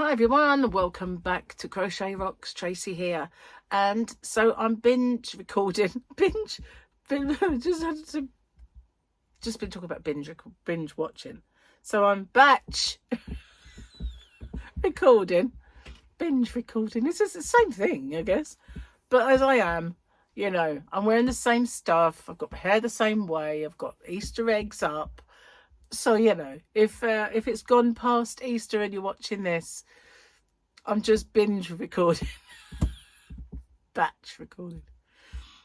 Hi everyone, welcome back to Crochet Rocks. Tracy here, and so I'm binge recording, just been talking about binge watching. So I'm batch recording, binge recording. This is the same thing, I guess, but as I am, you know, I'm wearing the same stuff. I've got my hair the same way. I've got Easter eggs up. So, you know, if it's gone past Easter and you're watching this, I'm just binge recording, batch recording.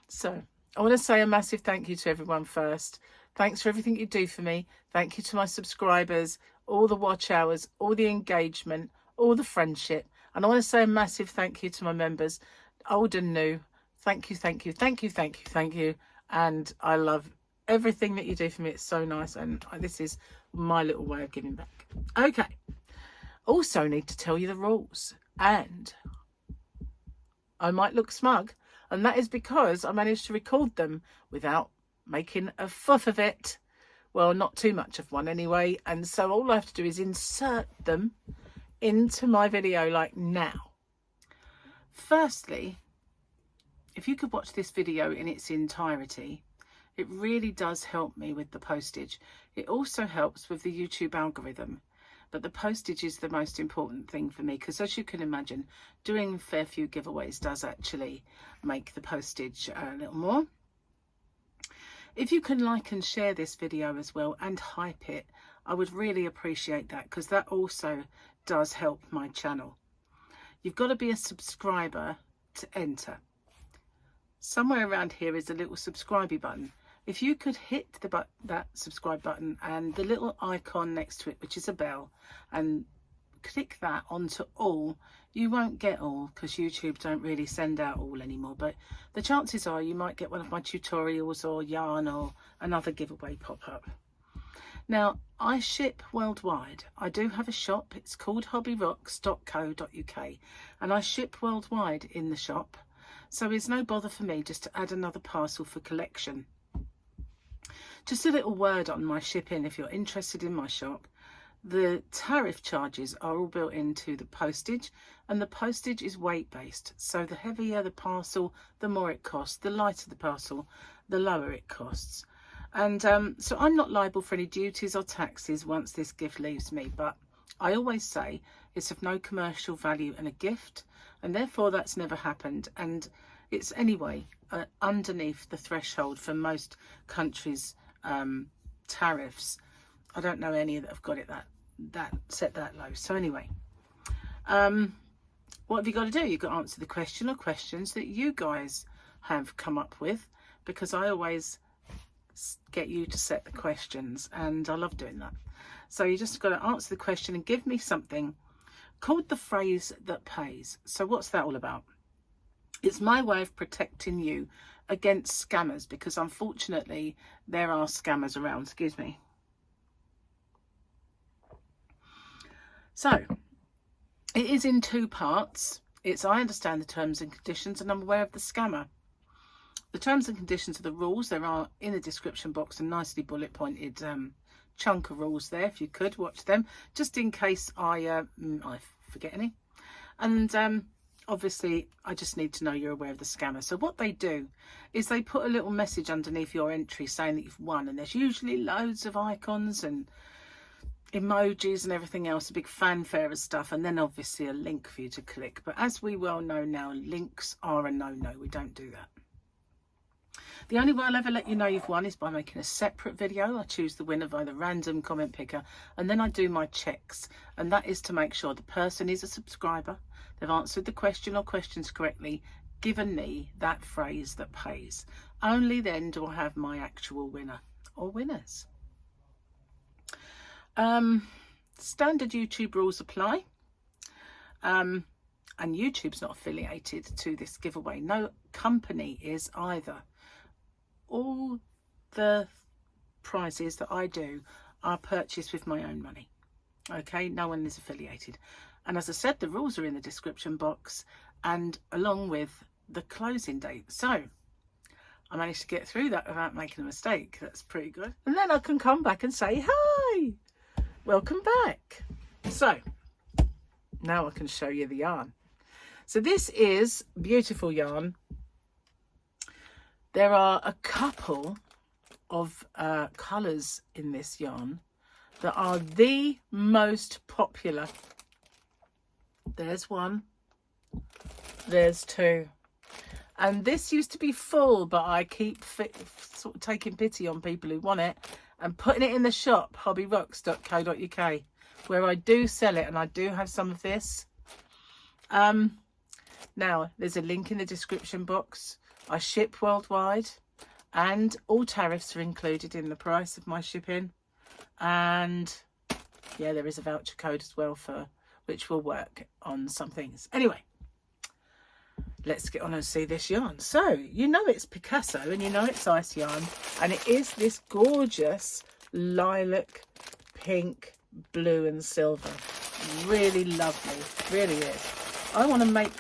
So I want to say a massive thank you to everyone first. Thanks for everything you do for me. Thank you to my subscribers, all the watch hours, all the engagement, all the friendship. And I want to say a massive thank you to my members, old and new. Thank you, thank you, thank you, thank you, thank you. And I love everything that you do for me. It's so nice, and this is my little way of giving back. Okay, also need to tell you the rules, and I might look smug, and that is because I managed to record them without making a fuss of it. Well, not too much of one anyway, and so all I have to do is insert them into my video like now. Firstly, if you could watch this video in its entirety, it really does help me with the postage. It also helps with the YouTube algorithm, but the postage is the most important thing for me, because as you can imagine, doing a fair few giveaways does actually make the postage a little more. If you can like and share this video as well and hype it, I would really appreciate that, because that also does help my channel. You've got to be a subscriber to enter. Somewhere around here is a little subscribe button. If you could hit that subscribe button and the little icon next to it, which is a bell, and click that onto all, you won't get all because YouTube don't really send out all anymore, but the chances are you might get one of my tutorials or yarn or another giveaway pop up. Now, I ship worldwide. I do have a shop. It's called hobbyrocks.co.uk, and I ship worldwide in the shop, so it's no bother for me just to add another parcel for collection. Just a little word on my shipping if you're interested in my shop. The tariff charges are all built into the postage, and the postage is weight based. So the heavier the parcel, the more it costs. The lighter the parcel, the lower it costs. And so I'm not liable for any duties or taxes once this gift leaves me. But I always say it's of no commercial value and a gift, and therefore that's never happened. And it's anyway underneath the threshold for most countries' tariffs. I don't know any that have got it that set that low. So anyway, what have you got to do? You've got to answer the question or questions that you guys have come up with, because I always get you to set the questions, and I love doing that. So you just got to answer the question and give me something called the phrase that pays. So what's that all about? It's my way of protecting you against scammers, because unfortunately there are scammers around. Excuse me. So it is in two parts. It's I understand the terms and conditions, and I'm aware of the scammer. The terms and conditions are the rules. There are in the description box a nicely bullet pointed chunk of rules there. If you could watch them, just in case I forget any. And obviously, I just need to know you're aware of the scammer. So what they do is they put a little message underneath your entry saying that you've won. And there's usually loads of icons and emojis and everything else, a big fanfare of stuff. And then obviously a link for you to click. But as we well know now, links are a no-no. We don't do that. The only way I'll ever let you know you've won is by making a separate video. I choose the winner via the random comment picker, and then I do my checks. And that is to make sure the person is a subscriber, they've answered the question or questions correctly, given me that phrase that pays. Only then do I have my actual winner or winners. Standard YouTube rules apply. And YouTube's not affiliated to this giveaway. No company is either. All the prizes that I do are purchased with my own money. Okay, no one is affiliated. And as I said, the rules are in the description box, and along with the closing date. So I managed to get through that without making a mistake. That's pretty good. And then I can come back and say, hi, welcome back. So now I can show you the yarn. So this is beautiful yarn. There are a couple of colours in this yarn that are the most popular. There's one, there's two, and this used to be full, but I keep sort of taking pity on people who want it and putting it in the shop, hobbyrocks.co.uk, where I do sell it, and I do have some of this. Now there's a link in the description box. I ship worldwide, and all tariffs are included in the price of my shipping. And yeah, there is a voucher code as well, for which will work on some things. Anyway, let's get on and see this yarn. So you know it's Picasso, and you know it's ice yarn, and it is this gorgeous lilac, pink, blue and silver. Really lovely, really is. I want to make,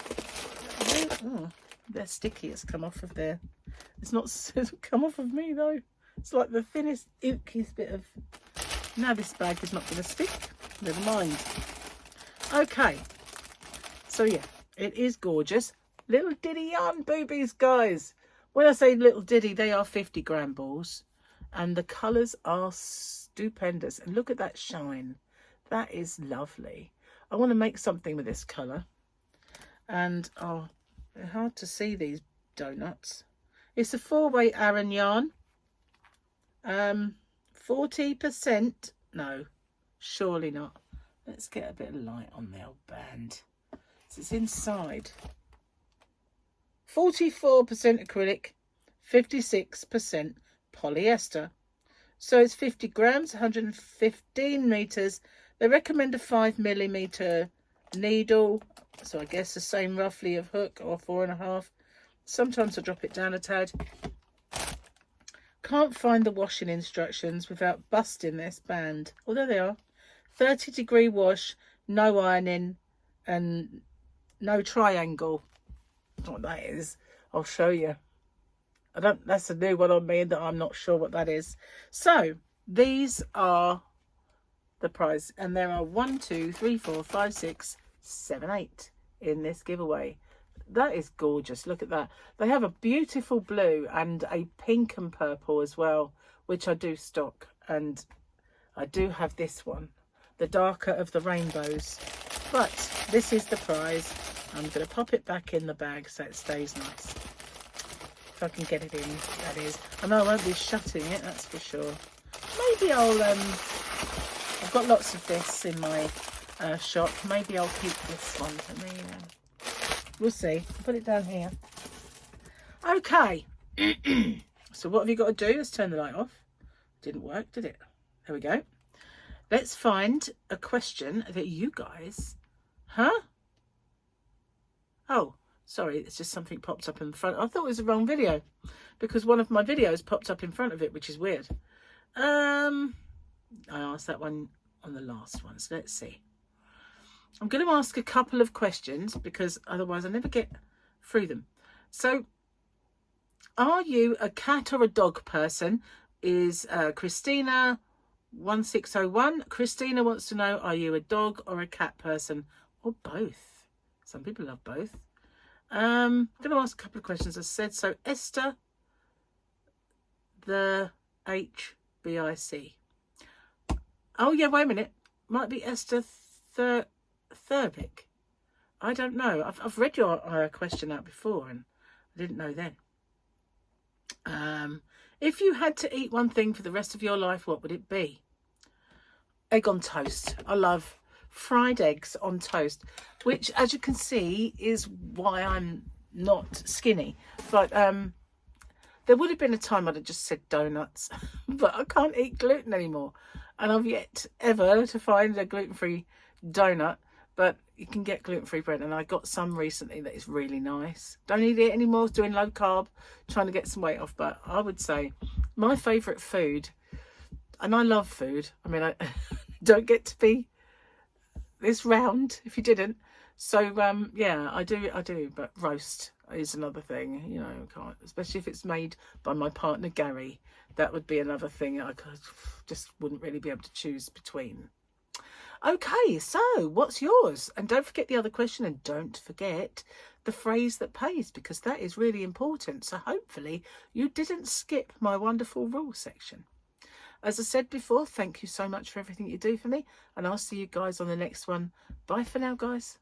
oh, they're sticky. It's come off of there. It's not come off of me though. It's like the thinnest, inkiest bit of, now this bag is not going to stick. Never mind. Okay, so yeah, it is gorgeous. Little diddy yarn boobies, guys. When I say little diddy, they are 50-gram balls, and the colours are stupendous. And look at that shine. That is lovely. I want to make something with this colour, and oh, they're hard to see, these donuts. It's a 4-way Aran yarn. 40%. No, surely not. Let's get a bit of light on the old band. So it's inside. 44% acrylic, 56% polyester. So it's 50 grams, 115 meters. They recommend a 5mm needle. So I guess the same roughly of hook, or 4.5. Sometimes I drop it down a tad. Can't find the washing instructions without busting this band. Oh, there they are. 30-degree wash, no ironing, and no triangle. I don't know what that is. I'll show you. That's a new one on me that I'm not sure what that is. So these are the prize, and there are 1, 2, 3, 4, 5, 6, 7, 8 in this giveaway. That is gorgeous. Look at that. They have a beautiful blue and a pink and purple as well, which I do stock, and I do have this one, the darker of the rainbows. But this is the prize. I'm going to pop it back in the bag so it stays nice. If I can get it in, that is. I know I won't be shutting it, that's for sure. Maybe I'll, I've got lots of this in my shop. Maybe I'll keep this one for me. We'll see. I'll put it down here. Okay. So what have you got to do? Let's turn the light off. Didn't work, did it? There we go. Let's find a question that you guys... Huh? Oh, sorry. It's just something popped up in front. I thought it was the wrong video, because one of my videos popped up in front of it, which is weird. I asked that one on the last one. So let's see. I'm going to ask a couple of questions, because otherwise I never get through them. So, are you a cat or a dog person? Is Christina 1601. Christina wants to know, are you a dog or a cat person, or both? Some people love both. I'm going to ask a couple of questions, as I said. So Esther, the HBIC. Oh yeah, wait a minute. Might be Esther Thurbick. I don't know. I've read your question out before, and I didn't know then. If you had to eat one thing for the rest of your life, what would it be? Egg on toast. I love fried eggs on toast, which, as you can see, is why I'm not skinny. But there would have been a time I'd have just said donuts, but I can't eat gluten anymore, and I've yet ever to find a gluten-free donut. But you can get gluten-free bread, and I got some recently that is really nice. Don't eat it anymore. Doing low carb, trying to get some weight off. But I would say my favourite food, and I love food. I mean, I don't get to be this round if you didn't. So yeah, I do. But roast is another thing. You know, can't, especially if it's made by my partner Gary. That would be another thing I just wouldn't really be able to choose between. Okay, so what's yours? And don't forget the other question, and don't forget the phrase that pays, because that is really important. So hopefully you didn't skip my wonderful rule section. As I said before, thank you so much for everything you do for me, and I'll see you guys on the next one. Bye for now, guys.